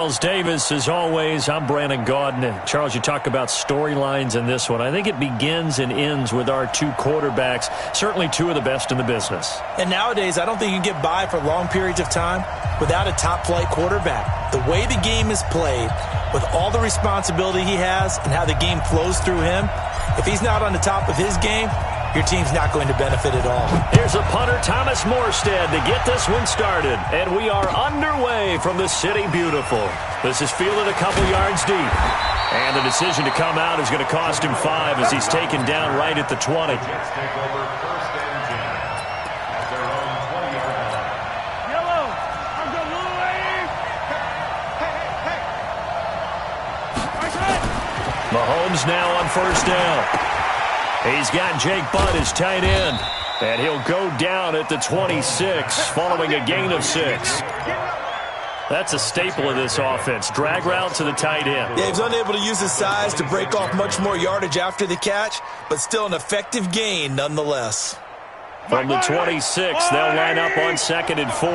Charles Davis, as always, I'm Brandon Gaudin. And Charles, you talk about storylines in this one. I think it begins and ends with our two quarterbacks, certainly two of the best in the business. And nowadays, I don't think you can get by for long periods of time without a top-flight quarterback. The way the game is played, with all the responsibility he has and how the game flows through him, if he's not on the top of his game, your team's not going to benefit at all. Here's a punter, Thomas Morstead, to get this one started. And we are underway from the City Beautiful. This is fielded a couple yards deep. And the decision to come out is going to cost him 5 as he's taken down right at the 20. Mahomes now on first down. He's got Jake Butt as tight end. And he'll go down at the 26 following a gain of 6. That's a staple of this offense. Drag route to the tight end. Yeah, he's unable to use his size to break off much more yardage after the catch, but still an effective gain nonetheless. From the 26, they'll line up on 2nd and 4.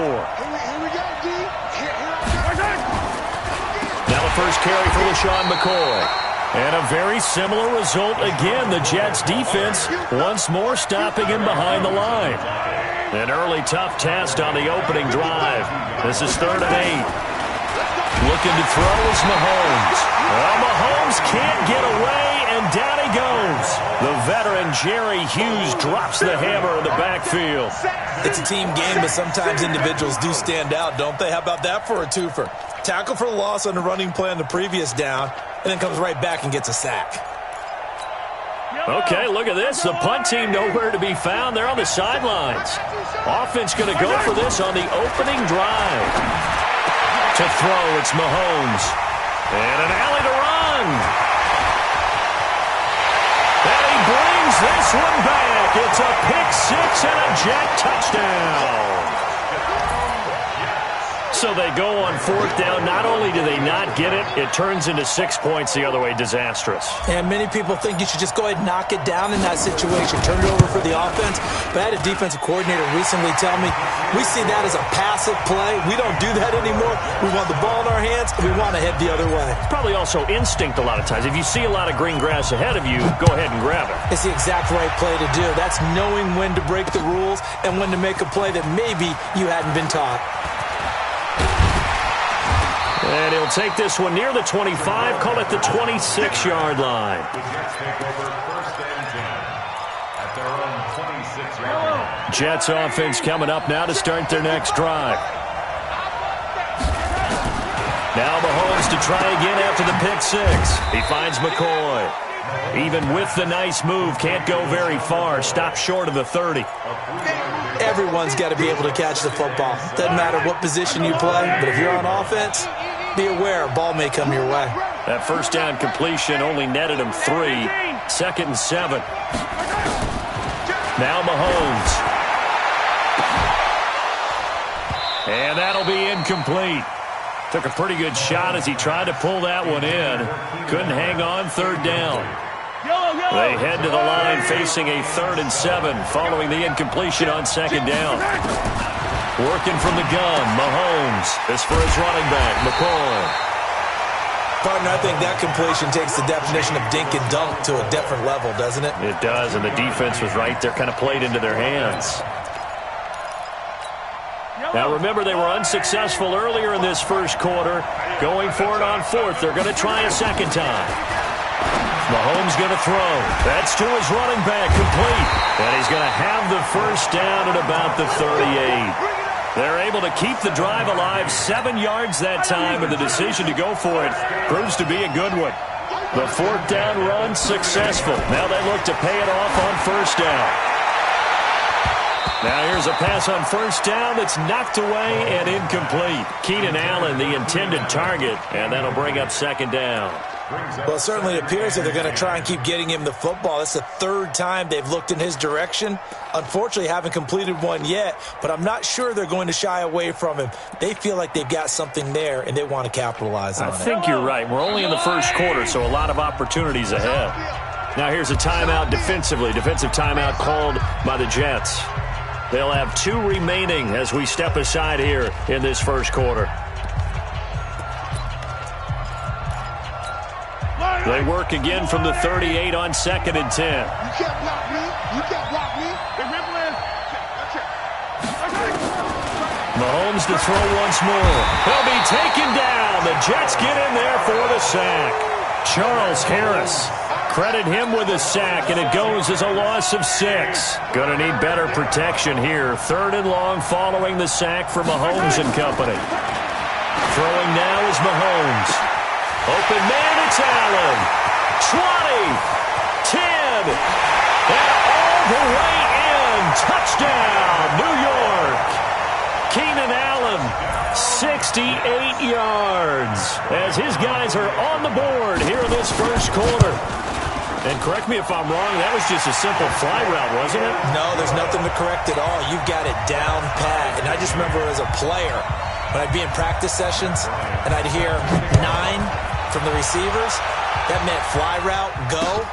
Now the first carry for LaShawn McCoy. And a very similar result again. The Jets defense once more stopping him behind the line. An early tough test on the opening drive. This is 3rd and 8. Looking to throw is Mahomes. Well, Mahomes can't get away, and down he goes. The veteran Jerry Hughes drops the hammer in the backfield. It's a team game, but sometimes individuals do stand out, don't they? How about that for a twofer? Tackle for the loss on the running play on the previous down, and then comes right back and gets a sack. Okay, look at this. The punt team nowhere to be found. They're on the sidelines. Offense going to go for this on the opening drive. To throw, it's Mahomes. And an alley to run. And he brings this one back. It's a pick 6 and a Jet touchdown. So they go on 4th down. Not only do they not get it, it turns into 6 points the other way. Disastrous. And many people think you should just go ahead and knock it down in that situation. Turn it over for the offense. But I had a defensive coordinator recently tell me, we see that as a passive play. We don't do that anymore. We want the ball in our hands, and we want to head the other way. It's probably also instinct a lot of times. If you see a lot of green grass ahead of you, go ahead and grab it. It's the exact right play to do. That's knowing when to break the rules and when to make a play that maybe you hadn't been taught. And he'll take this one near the 25, call it the 26-yard line. Jets offense coming up now to start their next drive. Now Mahomes to try again after the pick 6. He finds McCoy. Even with the nice move, can't go very far. Stops short of the 30. Everyone's got to be able to catch the football. Doesn't matter what position you play, but if you're on offense, be aware a ball may come your way. That first down completion only netted him 3. 2nd and 7. Now Mahomes. And that'll be incomplete. Took a pretty good shot as he tried to pull that one in. Couldn't hang on 3rd down. They head to the line facing a 3rd and 7 following the incompletion on 2nd down. Working from the gun, Mahomes. This for his running back, McCoy. Partner, I think that completion takes the definition of dink and dunk to a different level, doesn't it? It does, and the defense was right there, kind of played into their hands. Now remember, they were unsuccessful earlier in this first quarter. Going for it on 4th. They're going to try a second time. Mahomes going to throw. That's to his running back, complete. And he's going to have the first down at about the 38. They're able to keep the drive alive, 7 yards that time, and the decision to go for it proves to be a good one. The 4th down run successful. Now they look to pay it off on 1st down. Now here's a pass on 1st down that's knocked away and incomplete. Keenan Allen, the intended target, and that'll bring up 2nd down. Well, it certainly appears that they're going to try and keep getting him the football. That's the 3rd time they've looked in his direction. Unfortunately, haven't completed one yet, but I'm not sure they're going to shy away from him. They feel like they've got something there, and they want to capitalize on it. I think you're right. We're only in the first quarter, so a lot of opportunities ahead. Now here's a timeout defensively. Defensive timeout called by the Jets. They'll have 2 remaining as we step aside here in this first quarter. They work again from the 38 on 2nd and 10. You can't block me. You can't block me. Mahomes to throw once more. He'll be taken down. The Jets get in there for the sack. Charles Harris. Credit him with a sack, and it goes as a loss of 6. Going to need better protection here. 3rd and long following the sack for Mahomes and company. Throwing now is Mahomes. Open man, it's Allen. 20, 10, and all the way in. Touchdown, New York. Keenan Allen, 68 yards, as his guys are on the board here in this first quarter. And correct me if I'm wrong, that was just a simple fly route, wasn't it? No, there's nothing to correct at all. You've got it down pat. And I just remember as a player, when I'd be in practice sessions and I'd hear 9 from the receivers, that meant fly route, go,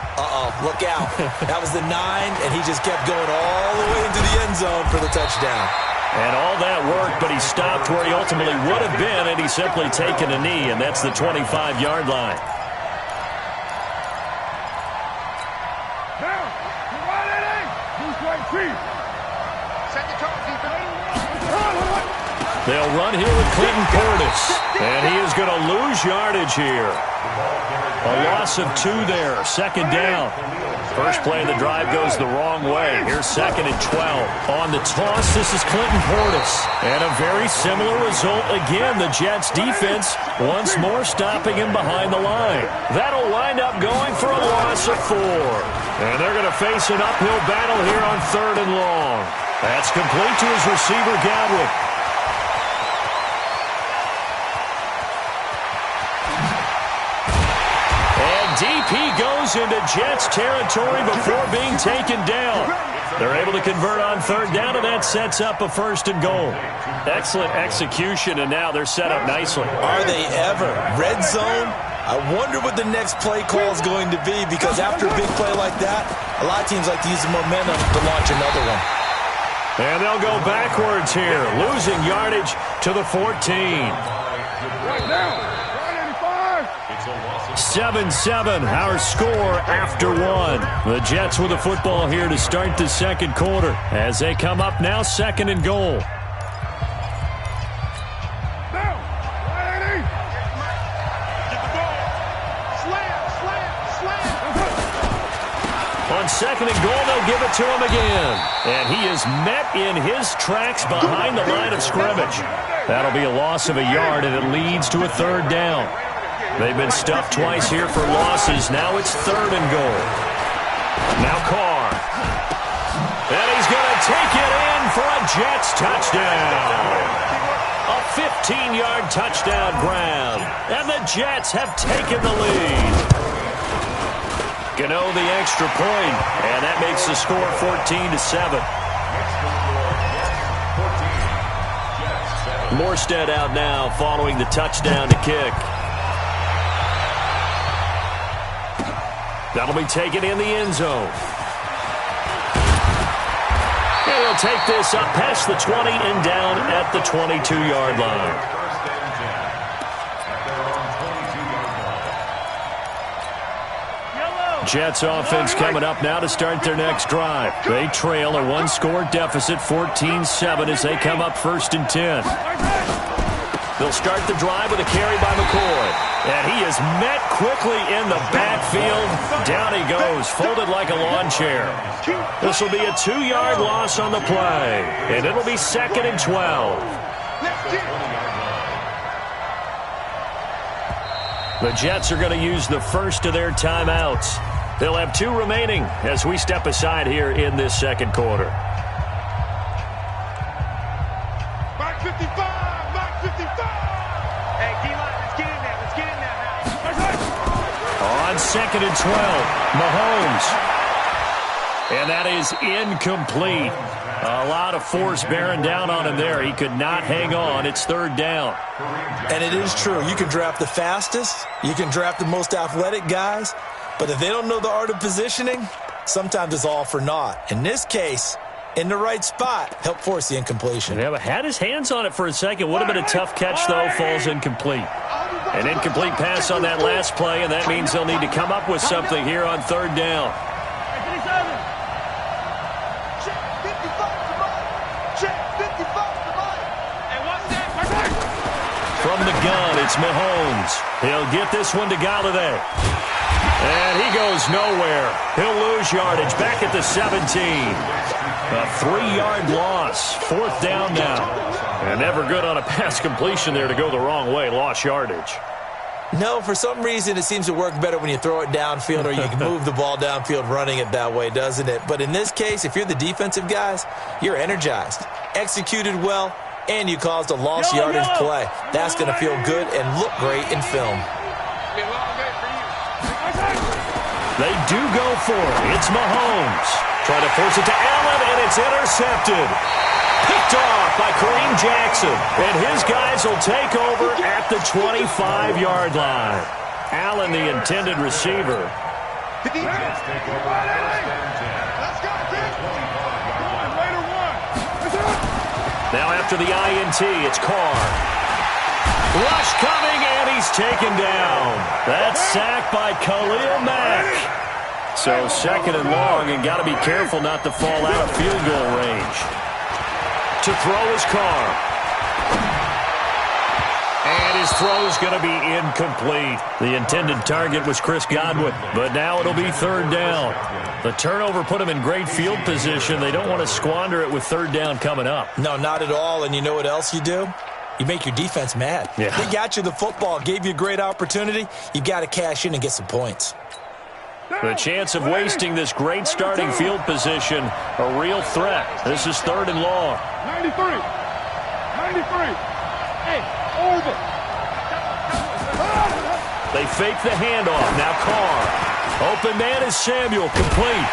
look out. That was the 9, and he just kept going all the way into the end zone for the touchdown. And all that worked, but he stopped where he ultimately would have been, and he's simply taken a knee, and that's the 25-yard line. They'll run here with Clinton Portis, and he is going to lose yardage here. A loss of 2 there, 2nd down. First play of the drive goes the wrong way. Here's 2nd and 12. On the toss, this is Clinton Portis. And a very similar result again. The Jets defense once more stopping him behind the line. That'll wind up going for a loss of 4. And they're going to face an uphill battle here on 3rd and long. That's complete to his receiver, Godwin. Deep he goes into Jets territory before being taken down. They're able to convert on 3rd down, and that sets up a 1st and goal. Excellent execution, and now they're set up nicely. Are they ever? Red zone? I wonder what the next play call is going to be, because after a big play like that, a lot of teams like to use the momentum to launch another one. And they'll go backwards here, losing yardage to the 14. Right now. 7-7, our score after 1. The Jets with the football here to start the 2nd quarter as they come up now 2nd and goal. On 2nd and goal, they'll give it to him again. And he is met in his tracks behind the line of scrimmage. That'll be a loss of a yard, and it leads to a 3rd down. They've been stuffed twice here for losses. Now it's 3rd and goal. Now Carr. And he's going to take it in for a Jets touchdown. A 15-yard touchdown grab. And the Jets have taken the lead. Gano the extra point, and that makes the score 14-7. Morstead out now following the touchdown to kick. That'll be taken in the end zone. And he'll take this up past the 20 and down at the 22-yard line. Jets offense coming up now to start their next drive. They trail a 1-score deficit, 14-7, as they come up 1st and 10. They'll start the drive with a carry by McCoy. And he is met quickly in the backfield. Down he goes, folded like a lawn chair. This will be a 2-yard loss on the play. And it'll be 2nd and 12. The Jets are going to use the first of their timeouts. They'll have 2 remaining as we step aside here in this 2nd quarter. Back 55! Back 55! Hey, D-line, let's get in there. Let's get in there now. On 2nd and 12, Mahomes. And that is incomplete. A lot of force bearing down on him there. He could not hang on. It's 3rd down. And it is true. You can draft the fastest. You can draft the most athletic guys. But if they don't know the art of positioning, sometimes it's all for naught. In this case, in the right spot, help force the incompletion. Yeah, but had his hands on it for a second. Would have been a tough catch, though. Falls incomplete. An incomplete pass on that last play, and that means they'll need to come up with something here on third down. From the gun, it's Mahomes. He'll get this one to Golladay. And he goes nowhere. He'll lose yardage back at the 17. A 3-yard loss. Fourth down now. And never good on a pass completion there to go the wrong way. Lost yardage. No, for some reason it seems to work better when you throw it downfield or you can move the ball downfield running it that way, doesn't it? But in this case, if you're the defensive guys, you're energized, executed well, and you caused a lost yardage play. That's going to feel good and look great in film. They do go for it. It's Mahomes. Trying to force it to Allen, and it's intercepted. Picked off by Kareem Jackson. And his guys will take over at the 25-yard line. Allen, the intended receiver. Now after the INT, it's Carr. Rush coming, and he's taken down. That's sacked by Khalil Mack. So second and long, and got to be careful not to fall out of field goal range. To throw is Carr. And his throw's going to be incomplete. The intended target was Chris Godwin, but now it'll be third down. The turnover put him in great field position. They don't want to squander it with third down coming up. No, not at all. And you know what else you do? You make your defense mad. Yeah. They got you the football, gave you a great opportunity. You got to cash in and get some points. The chance of wasting this great starting field position, a real threat. This is third and long. 93. Hey, over. They fake the handoff. Now Carr. Open man is Samuel. Complete.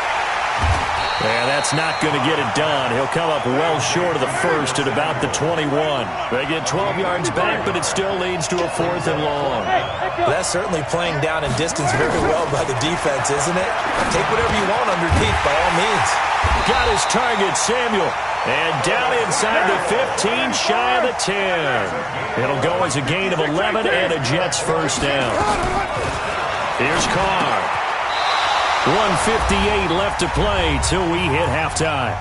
And that's not going to get it done. He'll come up well short of the first at about the 21. They get 12 yards back, but it still leads to a fourth and long. Well, that's certainly playing down in distance very well by the defense, isn't it? Take whatever you want underneath, by all means. Got his target, Samuel. And down inside the 15, shy of the 10. It'll go as a gain of 11 and a Jets first down. Here's Carr. 1:58 left to play till we hit halftime.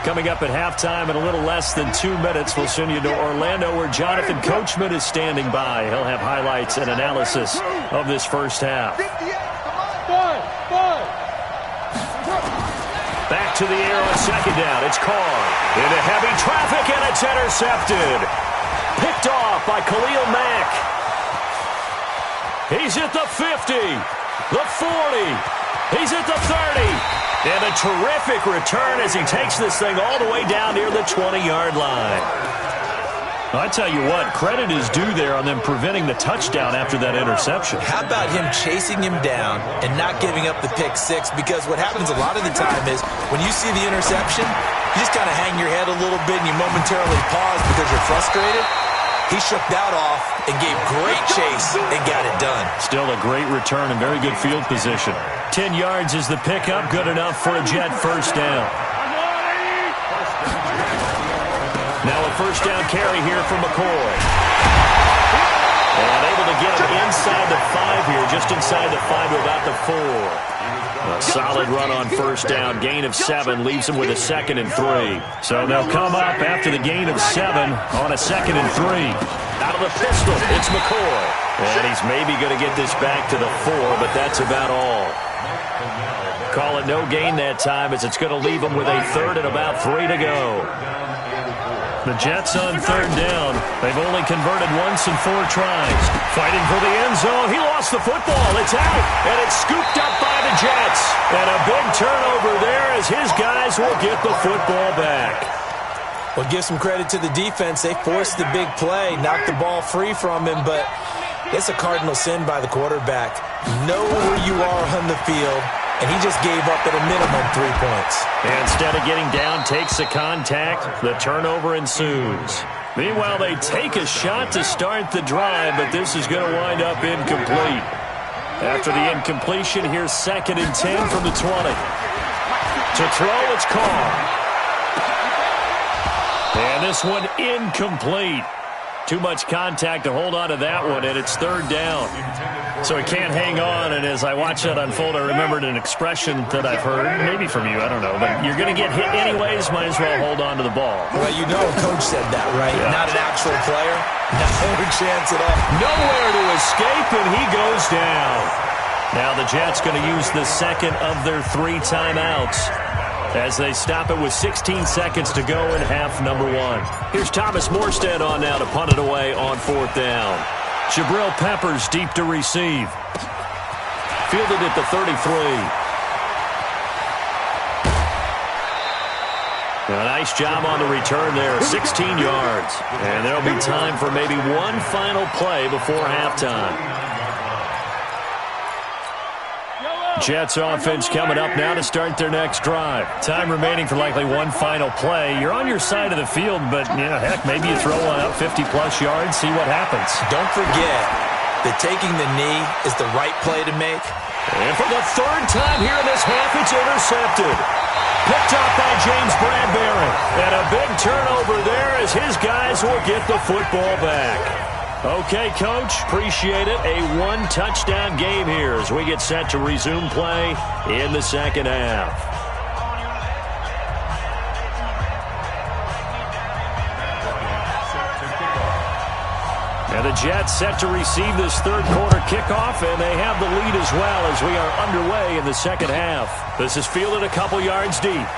Coming up at halftime in a little less than 2 minutes, we'll send you to Orlando where Jonathan Coachman is standing by. He'll have highlights and analysis of this first half. Back to the air on second down. It's Carr. Into heavy traffic, and it's intercepted. Picked off by Khalil Mack. He's at the 50, the 40, he's at the 30, and a terrific return as he takes this thing all the way down near the 20-yard line. I tell you what, credit is due there on them preventing the touchdown after that interception. How about him chasing him down and not giving up the pick six? Because what happens a lot of the time is when you see the interception, you just kind of hang your head a little bit and you momentarily pause because you're frustrated. He shook that off and gave great chase and got it done. Still a great return and very good field position. 10 yards is the pickup, good enough for a Jet first down. Now a first down carry here from McCoy. And able to get him inside the 5 here, just inside the 5 to about the 4. A solid run on first down. Gain of 7 leaves them with a 2nd and 3. So they'll come up after the gain of 7 on a 2nd and 3. Out of the pistol, it's McCoy. And he's maybe going to get this back to the 4, but that's about all. Call it no gain that time as it's going to leave them with a 3rd and about 3 to go. The Jets on third down. They've only converted once in 4 tries. Fighting for the end zone. He lost the football. It's out. And it's scooped up by the Jets. And a big turnover there as his guys will get the football back. Well, give some credit to the defense. They forced the big play, knocked the ball free from him, but it's a cardinal sin by the quarterback. Know where you are on the field, and he just gave up at a minimum 3 points. And instead of getting down, takes the contact. The turnover ensues. Meanwhile, they take a shot to start the drive, but this is going to wind up incomplete. After the incompletion, here's 2nd and 10 from the 20. To throw, it's Carr. And this one incomplete. Too much contact to hold on to that one, and it's third down. So he can't hang on, and as I watch that unfold, I remembered an expression that I've heard, maybe from you, I don't know, but you're going to get hit anyways, might as well hold on to the ball. Well, you know a coach said that, right? Yeah. Not an actual player. No chance at all. Nowhere to escape, and he goes down. Now the Jets going to use the second of their 3 timeouts as they stop it with 16 seconds to go in half number 1. Here's Thomas Morstead on now to punt it away on 4th down. Jabril Peppers deep to receive. Fielded at the 33. A nice job on the return there, 16 yards. And there'll be time for maybe one final play before halftime. Jets offense coming up now to start their next drive. Time remaining for likely one final play. You're on your side of the field, but, yeah, heck, maybe you throw one up 50-plus yards, see what happens. Don't forget that taking the knee is the right play to make. And for the 3rd time here in this half, it's intercepted. Picked up by James Bradbury. And a big turnover there as his guys will get the football back. Okay, Coach, appreciate it. A 1-touchdown game here as we get set to resume play in the second half. And the Jets set to receive this third quarter kickoff, and they have the lead as well as we are underway in the second half. This is fielded a couple yards deep.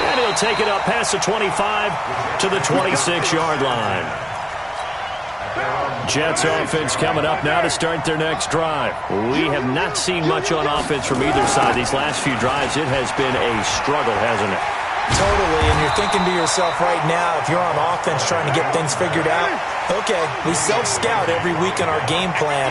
And he'll take it up past the 25 to the 26-yard line. Jets offense coming up now to start their next drive. We have not seen much on offense from either side. These last few drives, it has been a struggle, hasn't it? Totally, and you're thinking to yourself right now, if you're on offense trying to get things figured out, okay, we self-scout every week in our game plan.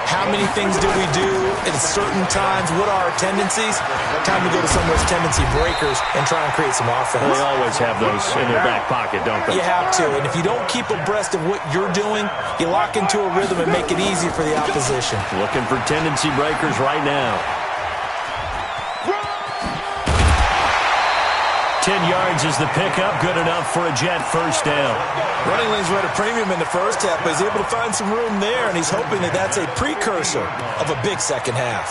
How many things do we do at certain times? What are our tendencies? Time to go to some of those tendency breakers and try and create some offense. They always have those in their back pocket, don't they? You have to, and if you don't keep abreast of what you're doing, you lock into a rhythm and make it easy for the opposition. Looking for tendency breakers right now. 10 yards is the pickup, good enough for a Jet first down. Running lanes were at a premium in the first half, but he's able to find some room there, and he's hoping that that's a precursor of a big second half.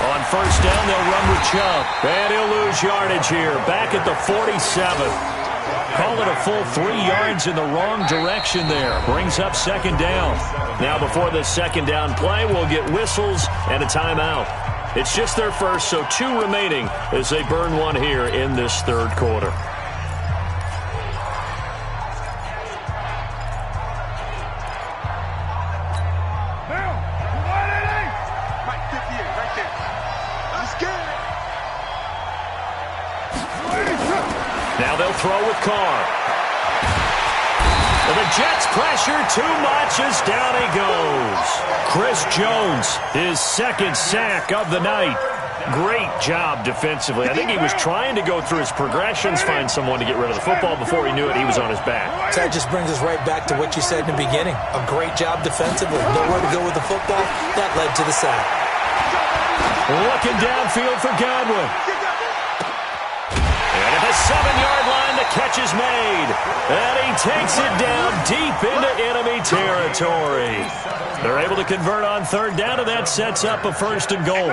On first down, they'll run with Chubb, and he'll lose yardage here, back at the 47. Call it a full 3 yards in the wrong direction there. Brings up second down. Now before the second down play, we'll get whistles and a timeout. It's just their first, so 2 remaining as they burn one here in this third quarter. Now they'll throw with Carr. And the Jets pressure too much as down he goes. Chris Jones, his second sack of the night. Great job defensively. I think he was trying to go through his progressions, find someone to get rid of the football. Before he knew it, he was on his back. That just brings us right back to what you said in the beginning. A great job defensively. Nowhere to go with the football. That led to the sack. Looking downfield for Godwin. And at the 7-yard line, the catch is made. And he takes it down deep into enemy territory. They're able to convert on third down, and that sets up a first and goal.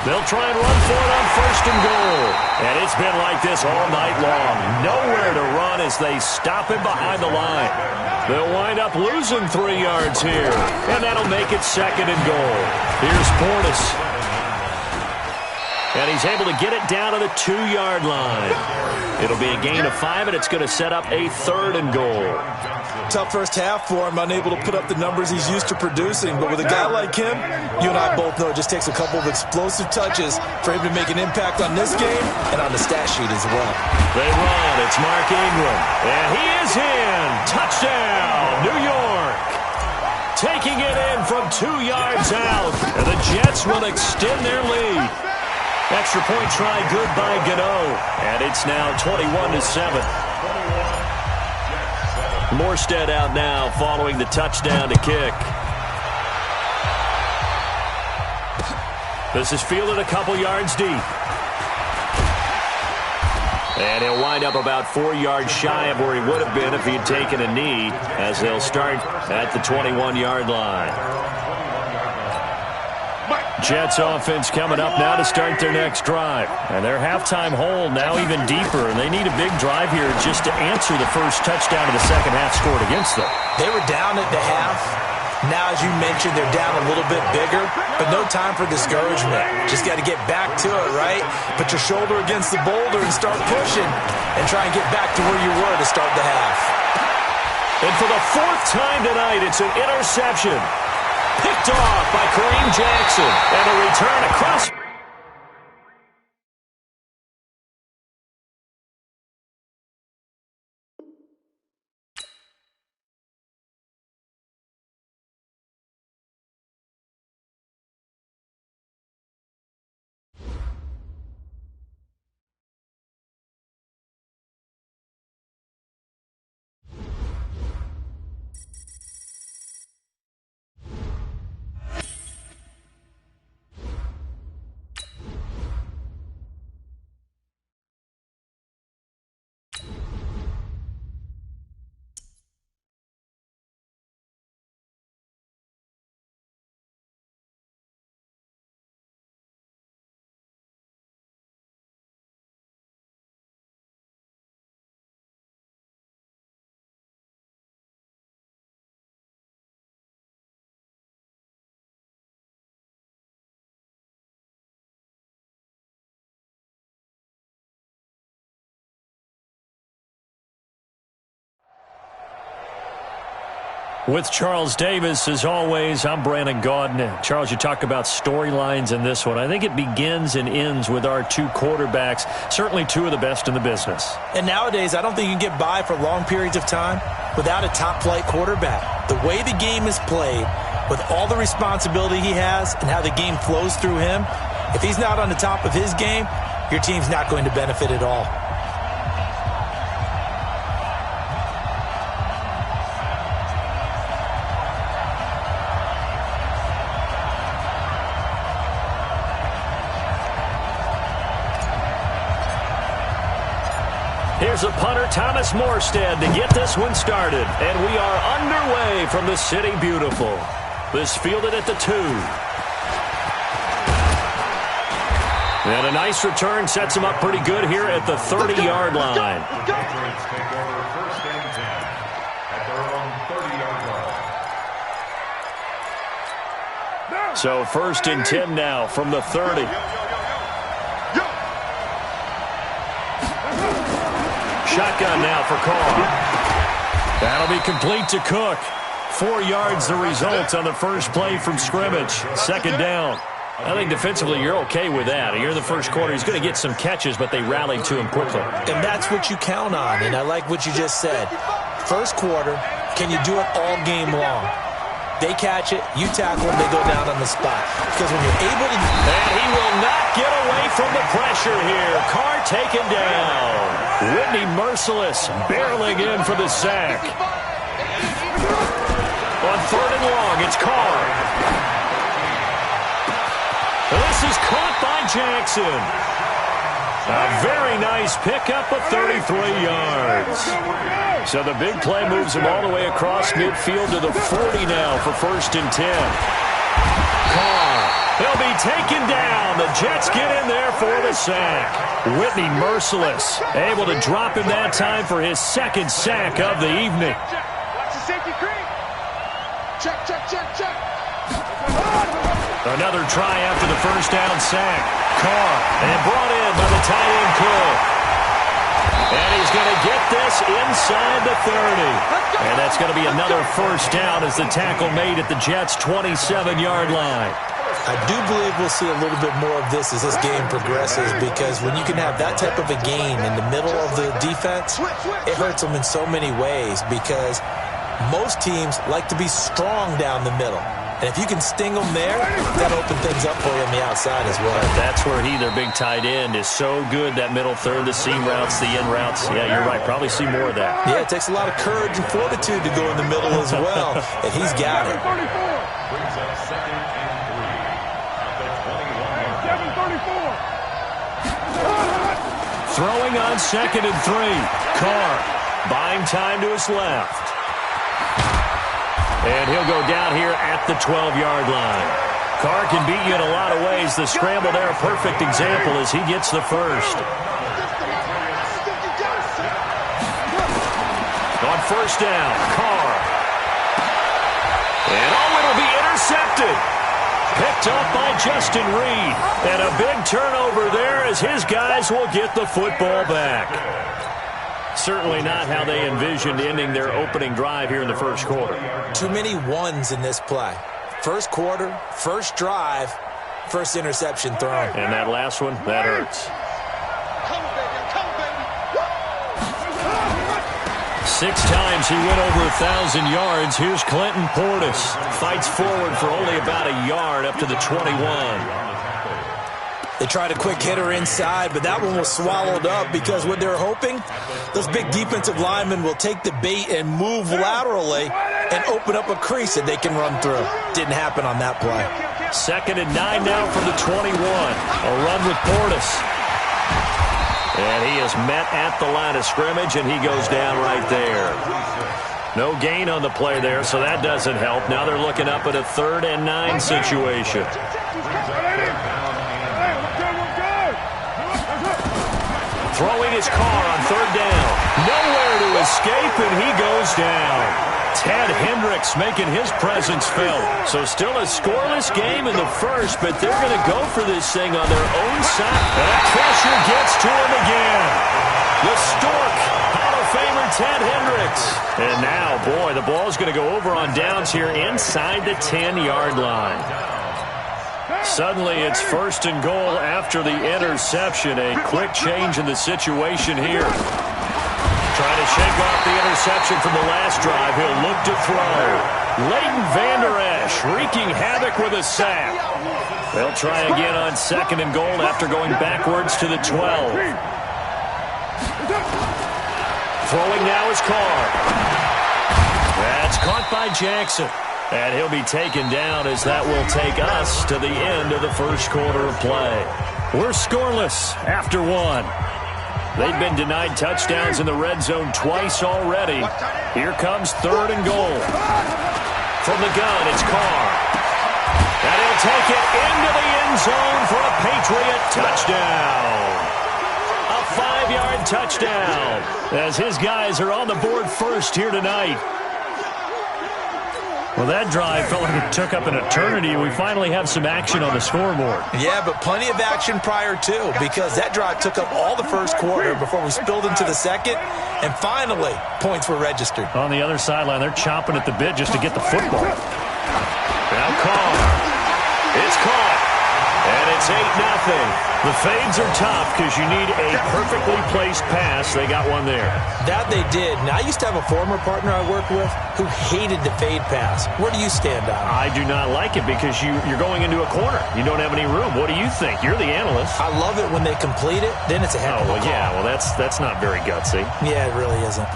They'll try and run for it on first and goal. And it's been like this all night long. Nowhere to run as they stop him behind the line. They'll wind up losing 3 yards here. And that'll make it second and goal. Here's Portis. And he's able to get it down to the 2-yard line. It'll be a gain of 5, and it's going to set up a third and goal. Tough first half for him, unable to put up the numbers he's used to producing. But with a guy like him, you and I both know it just takes a couple of explosive touches for him to make an impact on this game and on the stat sheet as well. They run. It's Mark Ingram. And he is in. Touchdown, New York. Taking it in from 2 yards out. And the Jets will extend their lead. Extra point try good by Gano. And it's now 21-7. Morstead out now following the touchdown to kick. This is fielded a couple yards deep. And he'll wind up about 4 yards shy of where he would have been if he had taken a knee, as they'll start at the 21-yard line. Jets offense coming up now to start their next drive. And their halftime hole now even deeper, and they need a big drive here just to answer the first touchdown of the second half scored against them. They were down at the half. Now, as you mentioned, they're down a little bit bigger, but no time for discouragement. Just got to get back to it, right? Put your shoulder against the boulder and start pushing and try and get back to where you were to start the half. And for the fourth time tonight, it's an interception. Picked off by Kareem Jackson. And a return across. With Charles Davis, as always, I'm Brandon Gaudin. Charles, you talk about storylines in this one. I think it begins and ends with our two quarterbacks, certainly two of the best in the business. And nowadays, I don't think you can get by for long periods of time without a top-flight quarterback. The way the game is played, with all the responsibility he has and how the game flows through him, if he's not on the top of his game, your team's not going to benefit at all. Here's a punter, Thomas Morstead, to get this one started. And we are underway from the City Beautiful. This fielded at the 2. And a nice return sets him up pretty good here at the 30-yard line. So 1st and 10 now from the 30. Shotgun now for Carr. That'll be complete to Cook. 4 yards the result on the first play from scrimmage. Second down. I think defensively you're okay with that. Here in the first quarter, he's going to get some catches, but they rallied to him quickly. And that's what you count on, and I like what you just said. First quarter, can you do it all game long? They catch it, you tackle them, they go down on the spot. Because when you're able to... And he will not get away from the pressure here. Carr taken down. Whitney Mercilus barreling in for the sack. On 3rd and long, it's Carr. This is caught by Jackson. A very nice pickup of 33 yards. So the big play moves him all the way across midfield to the 40 now for 1st and 10. Carr, he'll be taken down. The Jets get in there for the sack. Whitney Mercilus able to drop him that time for his 2nd sack of the evening. Watch the safety creep. Check, check, check, check. Another try after the first down sack. Carr, and brought in by the tight end Cook. And he's going to get this inside the 30. And that's going to be another first down as the tackle made at the Jets' 27-yard line. I do believe we'll see a little bit more of this as this game progresses, because when you can have that type of a game in the middle of the defense, it hurts them in so many ways, because Most teams like to be strong down the middle. And if you can sting them there, that'll open things up for you on the outside as well. That's where he, their big tight end, is so good, that middle third, the seam routes, the in routes. Yeah, you're right. Probably see more of that. Yeah, it takes a lot of courage and fortitude to go in the middle as well, and he's got it. Brings up 2nd and 3 at the 21. Throwing on 2nd and 3. Carr buying time to his left. And he'll go down here at the 12-yard line. Carr can beat you in a lot of ways. The scramble there, a perfect example as he gets the first. On first down, Carr. And it'll be intercepted. Picked up by Justin Reed. And a big turnover there as his guys will get the football back. Certainly not how they envisioned ending their opening drive here in the first quarter. Too many ones in this play. First quarter, first drive, first interception thrown. And that last one, that hurts. 6 times he went over 1,000 yards. Here's Clinton Portis. Fights forward for only about a yard up to the 21. They tried a quick hitter inside, but that one was swallowed up because what they're hoping, those big defensive linemen will take the bait and move laterally and open up a crease that they can run through. Didn't happen on that play. 2nd and 9 now from the 21. A run with Portis. And he is met at the line of scrimmage, and he goes down right there. No gain on the play there, so that doesn't help. Now they're looking up at a 3rd and 9 situation. Throwing his Carr on 3rd down. Nowhere to escape, and he goes down. Ted Hendricks making his presence felt. So still a scoreless game in the first, but they're going to go for this thing on their own side. And that pressure gets to him again. The Stork, Hall of Famer Ted Hendricks. And now, boy, the ball's going to go over on downs here inside the 10-yard line. Suddenly, it's 1st and goal after the interception. A quick change in the situation here. Trying to shake off the interception from the last drive. He'll look to throw. Leighton Vander Esch wreaking havoc with a sack. They'll try again on 2nd and goal after going backwards to the 12. Throwing now is Carr. That's caught by Jackson. And he'll be taken down as that will take us to the end of the first quarter of play. We're scoreless after 1. They've been denied touchdowns in the red zone twice already. Here comes 3rd and goal. From the gun, it's Carr. And he'll take it into the end zone for a Patriot touchdown. A 5-yard touchdown as his guys are on the board first here tonight. Well, that drive felt like it took up an eternity. We finally have some action on the scoreboard. Yeah, but plenty of action prior to, because that drive took up all the first quarter before we spilled into the second, and finally, points were registered. On the other sideline, they're chomping at the bit just to get the football. Now Carr. It's caught. And it's 8-0. The fades are tough because you need a perfectly placed pass. They got one there. That they did. Now, I used to have a former partner I worked with who hated the fade pass. Where do you stand on it? I do not like it because you're going into a corner. You don't have any room. What do you think? You're the analyst. I love it when they complete it. Then it's a heck of a call. Yeah, well, that's not very gutsy. Yeah, it really isn't.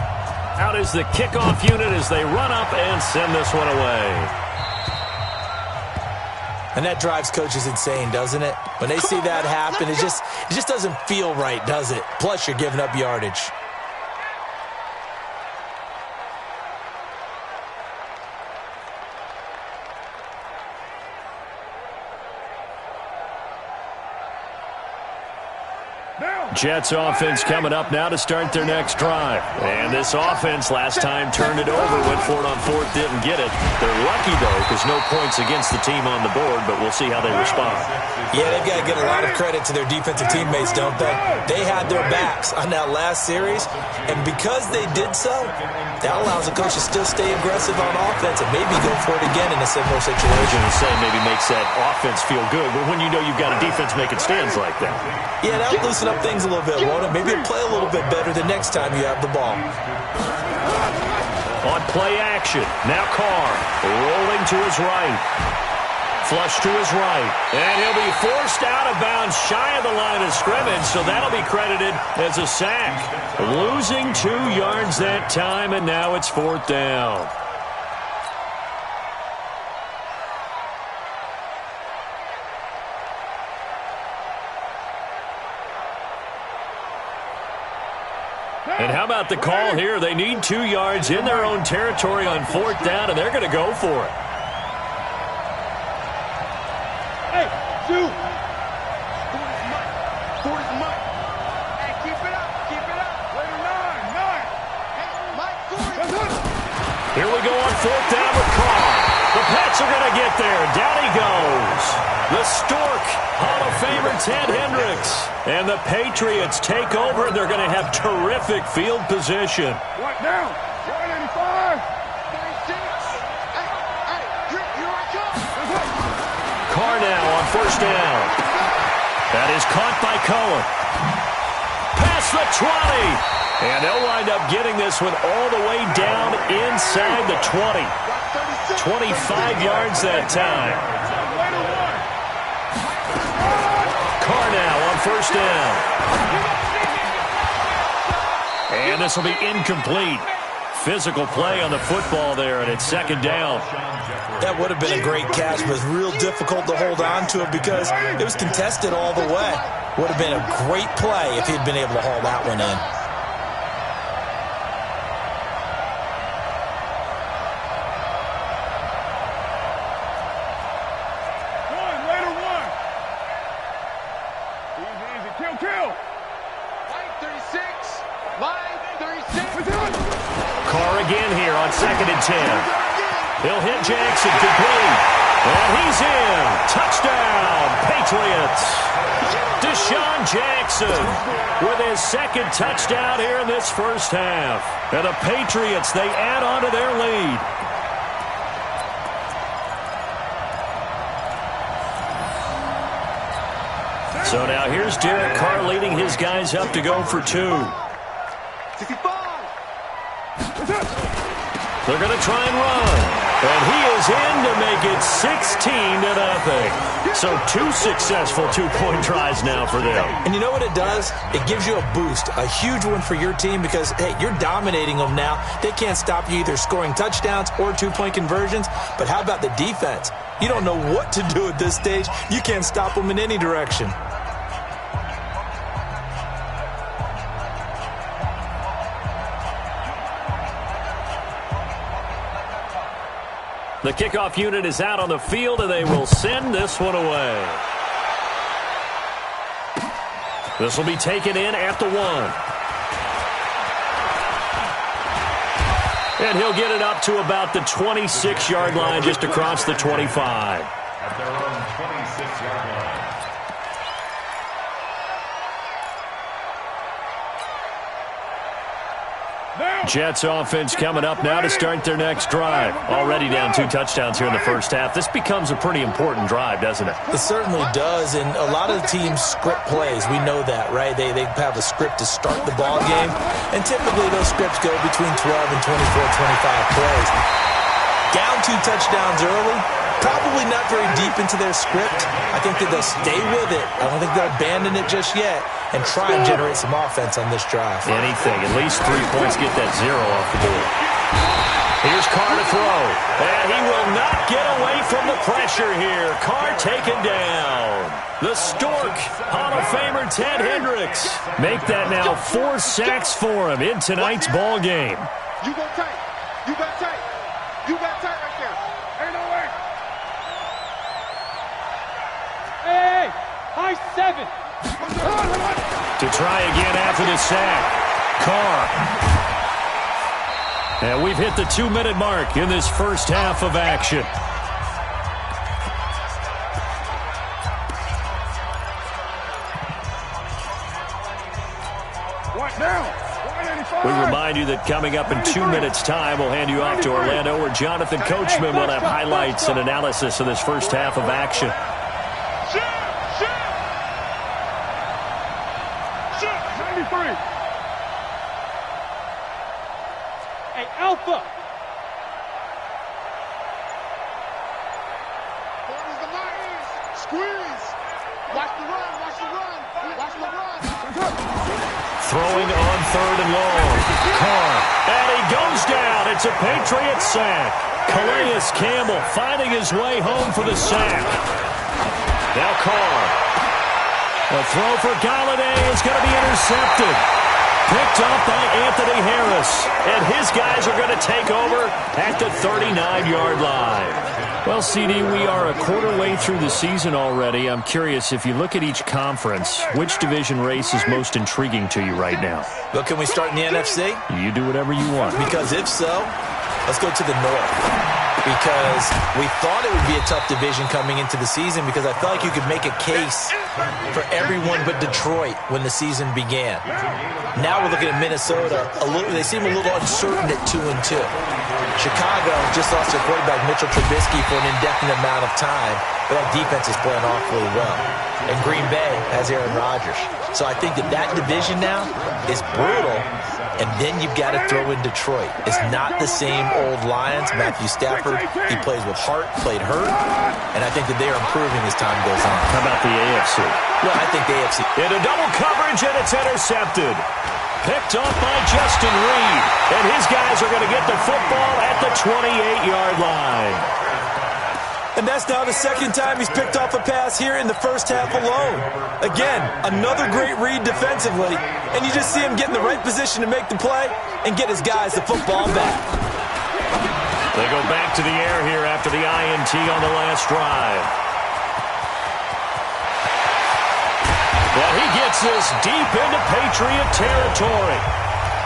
Out is the kickoff unit as they run up and send this one away. And that drives coaches insane, doesn't it? When they see that happen, it just doesn't feel right, does it? Plus, you're giving up yardage. Jets offense coming up now to start their next drive. And this offense last time turned it over, went for it on 4th, didn't get it. They're lucky, though, because no points against the team on the board, but we'll see how they respond. Yeah, they've got to get a lot of credit to their defensive teammates, don't they? They had their backs on that last series, and because they did so, that allows the coach to still stay aggressive on offense and maybe go for it again in a similar situation. To say maybe makes that offense feel good, but when you know you've got a defense making stands like that. Yeah, that'll loosen up things a little bit, won't it? Maybe it'll play a little bit better the next time you have the ball. On play action. Now Carr rolling to his right. Flush to his right. And he'll be forced out of bounds shy of the line of scrimmage, so that'll be credited as a sack. Losing 2 yards that time, and now it's 4th down. And how about the call here? They need 2 yards in their own territory on 4th down, and they're going to go for it. Hey, 2. Ford is Mike. Hey, keep it up. Keep it up. Wait, 9. Hey, Mike, 4. Here we go on 4th down with Carr. The Pats are going to get there. Down he goes. The Stork, Hall of Famer Ted Hendricks. And the Patriots take over, and they're going to have terrific field position. What now? 185. 36. Hey, here I come. Carr now on 1st down. That is caught by Cohen. Past the 20. And they'll wind up getting this one all the way down inside the 20. 25 yards that time. Carr now on 1st down. And this will be incomplete. Physical play on the football there, and it's 2nd down. That would have been a great catch, but it's real difficult to hold on to it because it was contested all the way. Would have been a great play if he'd been able to haul that one in. Kill. Line 36. Line 36. Carr again here on 2nd and 10. He'll hit Jackson complete. And he's in. Touchdown, Patriots. Deshaun Jackson with his 2nd touchdown here in this first half. And the Patriots, they add on to their lead. So now here's Derek Carr leading his guys up to go for 2. 65. They're going to try and run. And he is in to make it 16-0. So 2 successful 2-point tries now for them. And you know what it does? It gives you a boost, a huge one for your team because, hey, you're dominating them now. They can't stop you either scoring touchdowns or 2-point conversions. But how about the defense? You don't know what to do at this stage. You can't stop them in any direction. The kickoff unit is out on the field, and they will send this one away. This will be taken in at the 1. And he'll get it up to about the 26-yard line, just across the 25. At their own 26-yard line. Jets offense coming up now to start their next drive. Already down 2 touchdowns here in the first half. This becomes a pretty important drive, doesn't it? It certainly does, and a lot of the teams script plays. We know that, right? They have a script to start the ball game, and typically those scripts go between 12 and 24, 25 plays. Down 2 touchdowns early, probably not very deep into their script. I think that they'll stay with it. I don't think they'll abandon it just yet and try and generate some offense on this drive. Anything. At least 3 points, get that 0 off the board. Here's Carr to throw. And he will not get away from the pressure here. Carr taken down. The Stork, Hall of Famer Ted Hendricks. Make that now 4 sacks for him in tonight's ball game. You go tight. You got tight. You got tight right there. Ain't no way. Hey, high 7. To try again after the sack. Carr. And we've hit the 2-minute mark in this first half of action. What now? We remind you that coming up in 2 minutes' time, we'll hand you off to Orlando, where Jonathan Coachman will have highlights and analysis of this first half of action. Hey, Alpha, Squeeze. Watch the run. Watch the run. Watch the run. Throwing on 3rd and long. Carr. And he goes down. It's a Patriot sack. Calais Campbell finding his way home for the sack. Now Carr. The throw for Galladay is going to be intercepted. Picked up by Anthony Harris. And his guys are going to take over at the 39-yard line. Well, CD, we are a quarter way through the season already. I'm curious, if you look at each conference, which division race is most intriguing to you right now? Well, can we start in the NFC? You do whatever you want. Because if so, let's go to the North. Because we thought it would be a tough division coming into the season because I felt like you could make a case for everyone but Detroit when the season began. Now we're looking at Minnesota. They seem a little uncertain at 2-2. Chicago just lost their quarterback, Mitchell Trubisky, for an indefinite amount of time, but that defense is playing awfully well. And Green Bay has Aaron Rodgers. So I think that division now is brutal, and then you've got to throw in Detroit. It's not the same old Lions. Matthew Stafford, he plays with heart, played hurt, and I think that they are improving as time goes on. How about the AFC? Well, I think the AFC. Into double coverage, and it's intercepted. Picked off by Justin Reed. And his guys are going to get the football at the 28-yard line. And that's now the second time he's picked off a pass here in the first half alone. Again, another great read defensively. And you just see him get in the right position to make the play and get his guys the football back. They go back to the air here after the INT on the last drive. Well, he gets this deep into Patriot territory.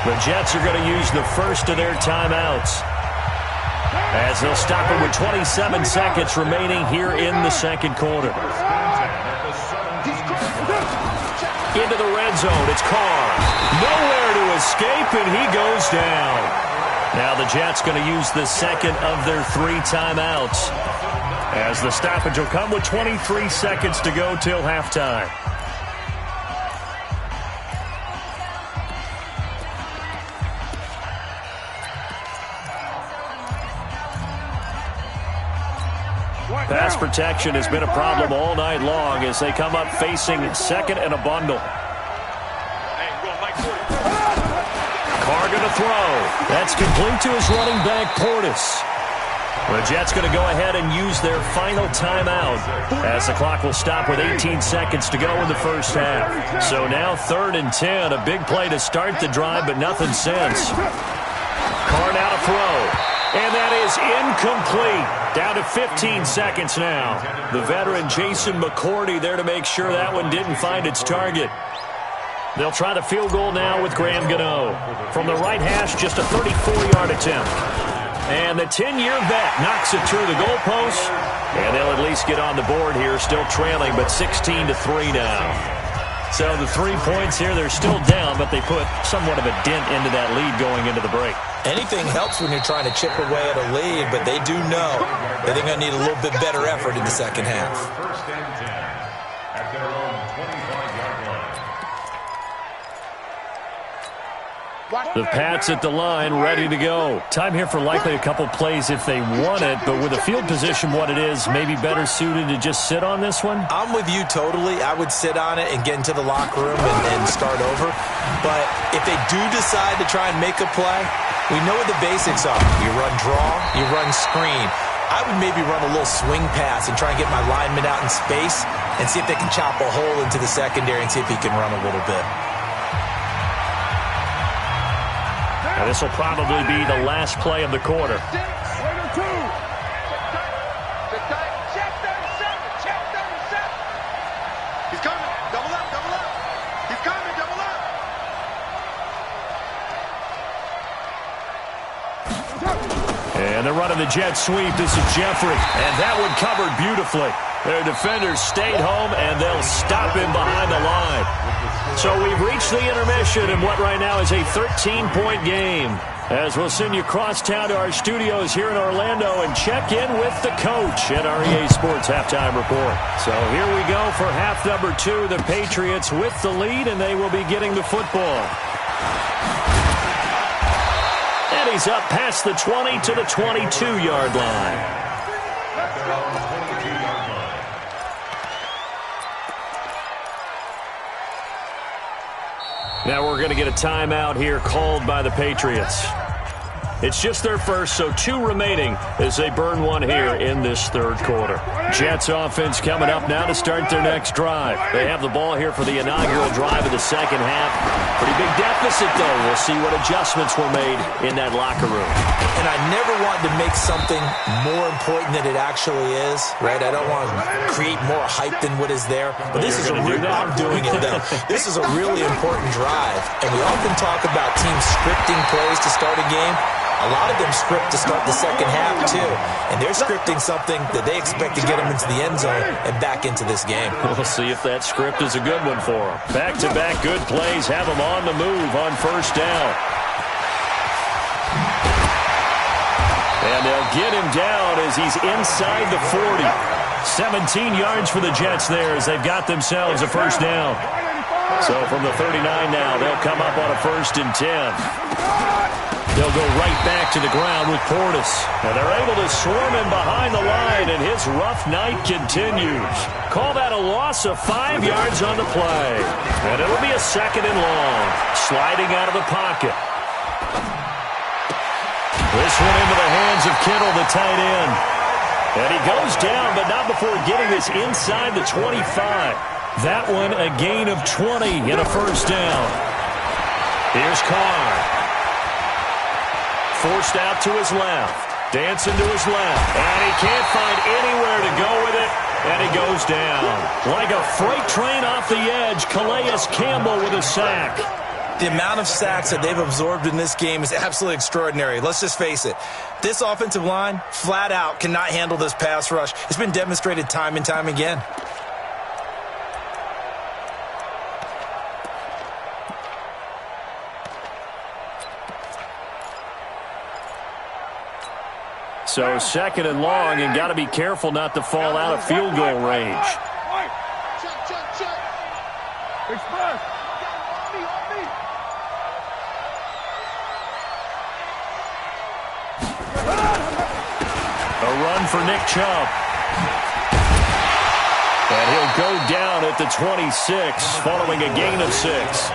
The Jets are going to use the first of their timeouts, as they'll stop it with 27 seconds remaining here in the second quarter. Into the red zone. It's Carr. Nowhere to escape, and he goes down. Now the Jets going to use the second of their 3 timeouts, as the stoppage will come with 23 seconds to go till halftime. Pass protection has been a problem all night long as they come up facing second and a bundle. Carr going to throw. That's complete to his running back, Portis. The Jets going to go ahead and use their final timeout as the clock will stop with 18 seconds to go in the first half. So now 3rd and 10, a big play to start the drive, but nothing since. Carr now to throw. And that is incomplete. Down to 15 seconds now. The veteran Jason McCourty there to make sure that one didn't find its target. They'll try the field goal now with Graham Gano. From the right hash, just a 34-yard attempt. And the 10-year vet knocks it through the goalpost. And they'll at least get on the board here, still trailing, but 16-3 now. So the 3 points here, they're still down, but they put somewhat of a dent into that lead going into the break. Anything helps when you're trying to chip away at a lead, but they do know that they're going to need a little bit better effort in the second half. First and 10 at their own 25-yard line. The Pats at the line, ready to go. Time here for likely a couple plays if they want it, but with the field position what it is, maybe better suited to just sit on this one? I'm with you totally. I would sit on it and get into the locker room and start over. But if they do decide to try and make a play, we know what the basics are. You run draw, you run screen. I would maybe run a little swing pass and try and get my lineman out in space and see if they can chop a hole into the secondary and see if he can run a little bit. And this will probably be the last play of the quarter. He's coming. Double up, double up. He's coming, double up. And they're running the jet sweep. This is Jeffrey. And that one covered beautifully. Their defenders stayed home, and they'll stop him behind the line. So we've reached the intermission in what right now is a 13-point game. As we'll send you across town to our studios here in Orlando and check in with the coach at our EA Sports Halftime Report. So here we go for half number 2. The Patriots with the lead, and they will be getting the football. And he's up past the 20 to the 22-yard line. Now we're going to get a timeout here called by the Patriots. It's just their first, so 2 remaining as they burn one here in this third quarter. Jets offense coming up now to start their next drive. They have the ball here for the inaugural drive of the second half. Pretty big deficit, though. We'll see what adjustments were made in that locker room. And I never want to make something more important than it actually is, right? I don't want to create more hype than what is there. But this is I'm doing it, though. This is a really important drive. And we often talk about teams scripting plays to start a game. A lot of them script to start the second half, too. And they're scripting something that they expect to get them into the end zone and back into this game. We'll see if that script is a good one for them. Back-to-back good plays have them on the move on first down. And they'll get him down as he's inside the 40. 17 yards for the Jets there as they've got themselves a first down. So from the 39 now, they'll come up on a 1st and 10. They'll go right back to the ground with Portis. And they're able to swarm him behind the line, and his rough night continues. Call that a loss of 5 yards on the play. And it'll be a 2nd and long. Sliding out of the pocket. This one into the hands of Kittle, the tight end. And he goes down, but not before getting this inside the 25. That one a gain of 20 and a first down. Here's Carr. Forced out to his left. Dancing to his left. And he can't find anywhere to go with it. And he goes down. Like a freight train off the edge, Calais Campbell with a sack. The amount of sacks that they've absorbed in this game is absolutely extraordinary. Let's just face it. This offensive line, flat out, cannot handle this pass rush. It's been demonstrated time and time again. So 2nd and long, and got to be careful not to fall out of field goal range. A run for Nick Chubb. And he'll go down at the 26, following a gain of 6.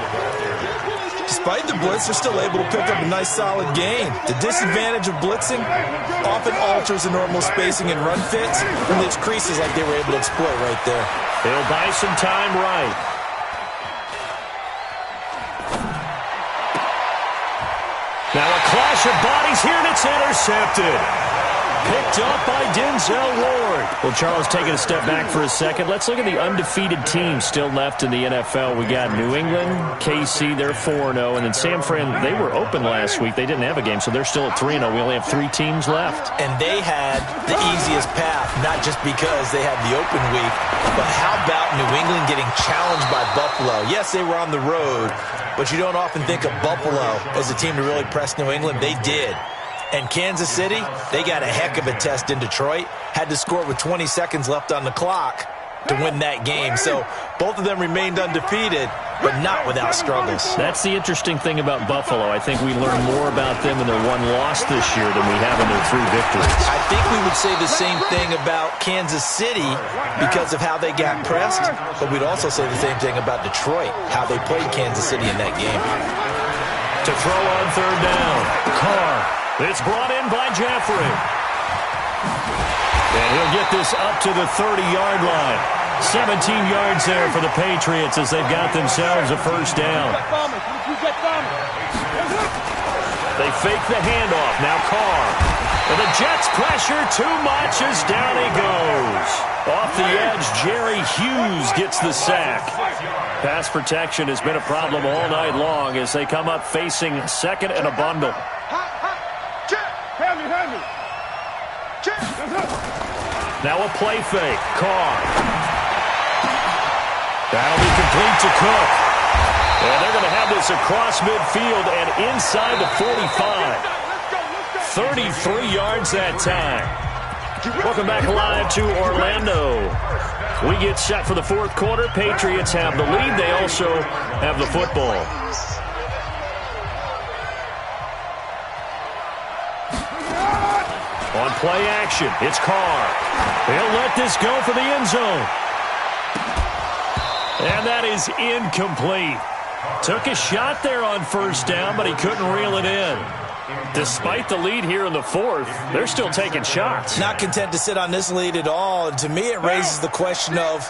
Despite the blitz, they're still able to pick up a nice, solid gain. The disadvantage of blitzing often alters the normal spacing and run fits, and leaves creases like they were able to exploit right there. He'll buy some time right. Now a clash of bodies here, and it's intercepted. Picked up by Denzel Ward. Well, Charles, taking a step back for a second. Let's look at the undefeated teams still left in the NFL. We got New England, KC, they're 4-0. And then San Fran, they were open last week. They didn't have a game, so they're still at 3-0. We only have 3 teams left. And they had the easiest path, not just because they had the open week, but how about New England getting challenged by Buffalo? Yes, they were on the road, but you don't often think of Buffalo as a team to really press New England. They did. And Kansas City, they got a heck of a test in Detroit. Had to score with 20 seconds left on the clock to win that game. So both of them remained undefeated, but not without struggles. That's the interesting thing about Buffalo. I think we learned more about them in their one loss this year than we have in their 3 victories. I think we would say the same thing about Kansas City because of how they got pressed, but we'd also say the same thing about Detroit, how they played Kansas City in that game. To throw on 3rd down, Carr. It's brought in by Jeffrey. And he'll get this up to the 30-yard line. 17 yards there for the Patriots as they've got themselves a first down. They fake the handoff. Now Carr. And the Jets pressure too much as down he goes. Off the edge, Jerry Hughes gets the sack. Pass protection has been a problem all night long as they come up facing 2nd and a bundle. Now a play fake. Carr. That'll be complete to Cook. And they're going to have this across midfield and inside the 45. 33 yards that time. Welcome back live to Orlando. We get set for the 4th quarter. Patriots have the lead. They also have the football. On play action, it's Carr. He'll let this go for the end zone. And that is incomplete. Took a shot there on first down, but he couldn't reel it in. Despite the lead here in the fourth, they're still taking shots. Not content to sit on this lead at all. And to me, it raises the question of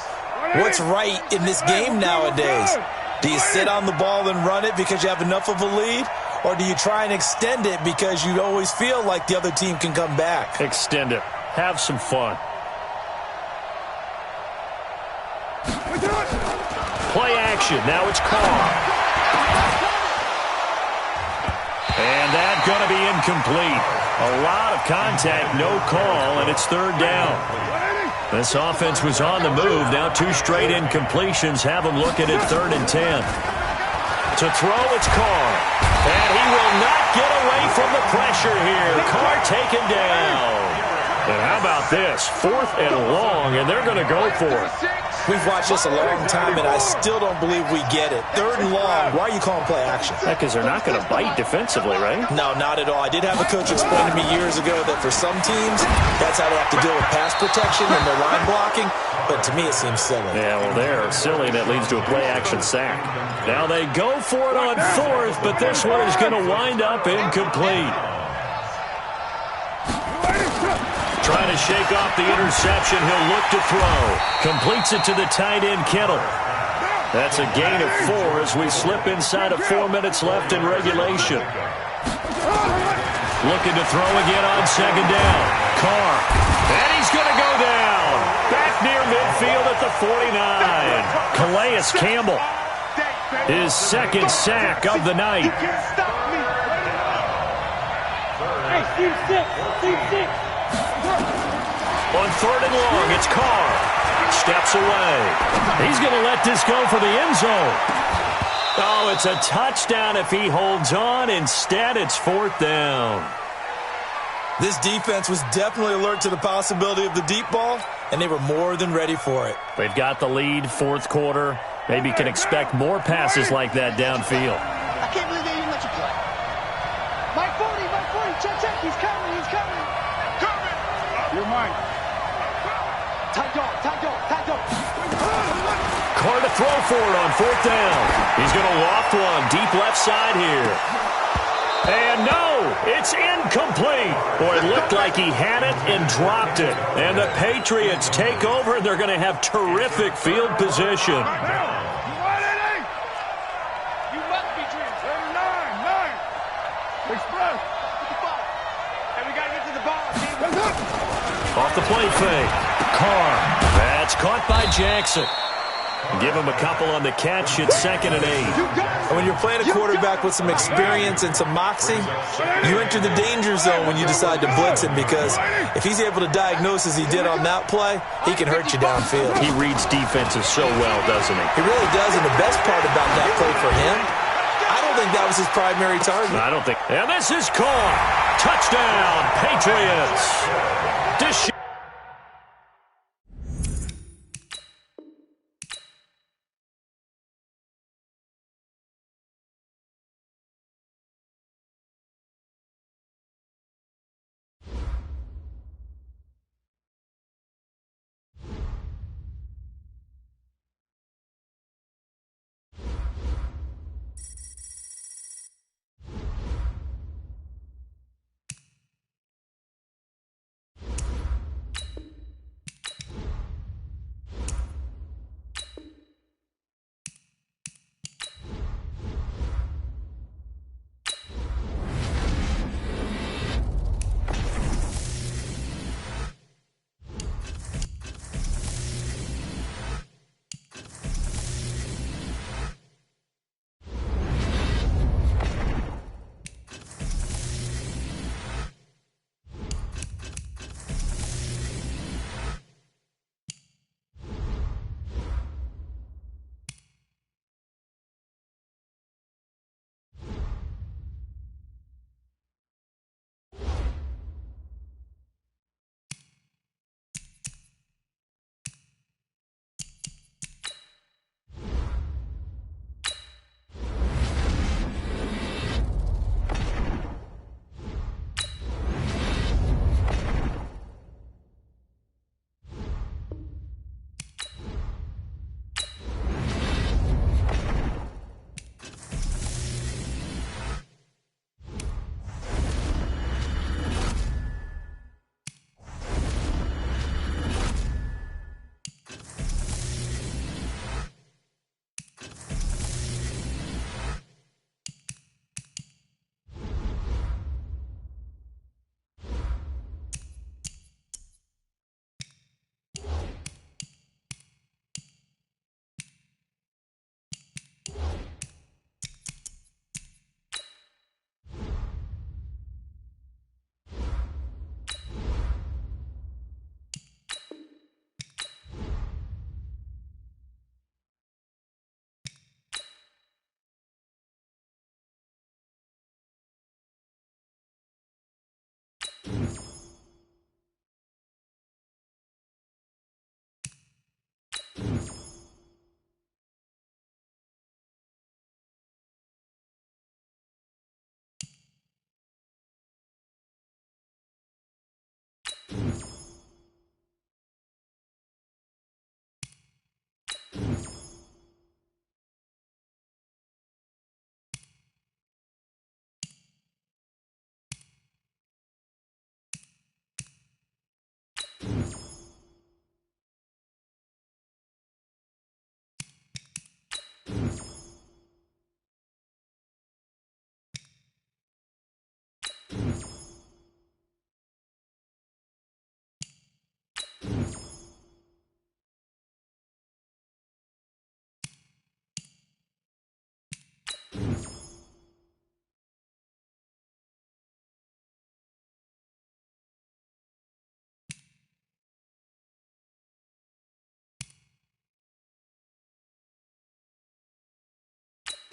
what's right in this game nowadays. Do you sit on the ball and run it because you have enough of a lead? Or do you try and extend it because you always feel like the other team can come back? Extend it. Have some fun. Play action. Now it's Carr. And that's going to be incomplete. A lot of contact, no call, and it's third down. This offense was on the move. Now 2 straight incompletions have them looking at 3rd and 10. To throw, it's Carr. And he will not get away from the pressure here. Carr taken down. And how about this? 4th and long, and they're going to go for it. We've watched this a long time, and I still don't believe we get it. 3rd and long, why are you calling play action? Because they're not going to bite defensively, right? No, not at all. I did have a coach explain to me years ago that for some teams, that's how they have to deal with pass protection and their line blocking, but to me it seems silly. Yeah, well, they're silly, and that leads to a play action sack. Now they go for it on 4th, but this one is going to wind up incomplete. Trying to shake off the interception. He'll look to throw. Completes it to the tight end, Kittle. That's a gain of 4 as we slip inside of 4 minutes left in regulation. Looking to throw again on 2nd down. Carr. And he's going to go down. Back near midfield at the 49. Calais Campbell. His 2nd sack of the night. On 3rd and long, it's Carr. Steps away. He's going to let this go for the end zone. Oh, it's a touchdown if he holds on. Instead, it's 4th down. This defense was definitely alert to the possibility of the deep ball, and they were more than ready for it. They've got the lead, 4th quarter. Maybe can expect more passes like that downfield. I can't believe they even let you play. Mike 40, check, he's coming. You're mine. Tight dog. Carr to throw for it on 4th down. He's going to loft one deep left side here. And no, it's incomplete. Boy, it looked like he had it and dropped it. And the Patriots take over, and they're going to have terrific field position. You must be dreaming. 9. Express. 55. And we got to get to the ball, team. Off the play fake. Carr. That's caught by Jackson. Give him a couple on the catch. It's 2nd and 8. And when you're playing a quarterback with some experience and some moxie, you enter the danger zone when you decide to blitz him, because if he's able to diagnose as he did on that play, he can hurt you downfield. He reads defenses so well, doesn't he? He really does, and the best part about that play for him, I don't think that was his primary target. I don't think. And this is Carr. Touchdown, Patriots.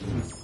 Mahomes.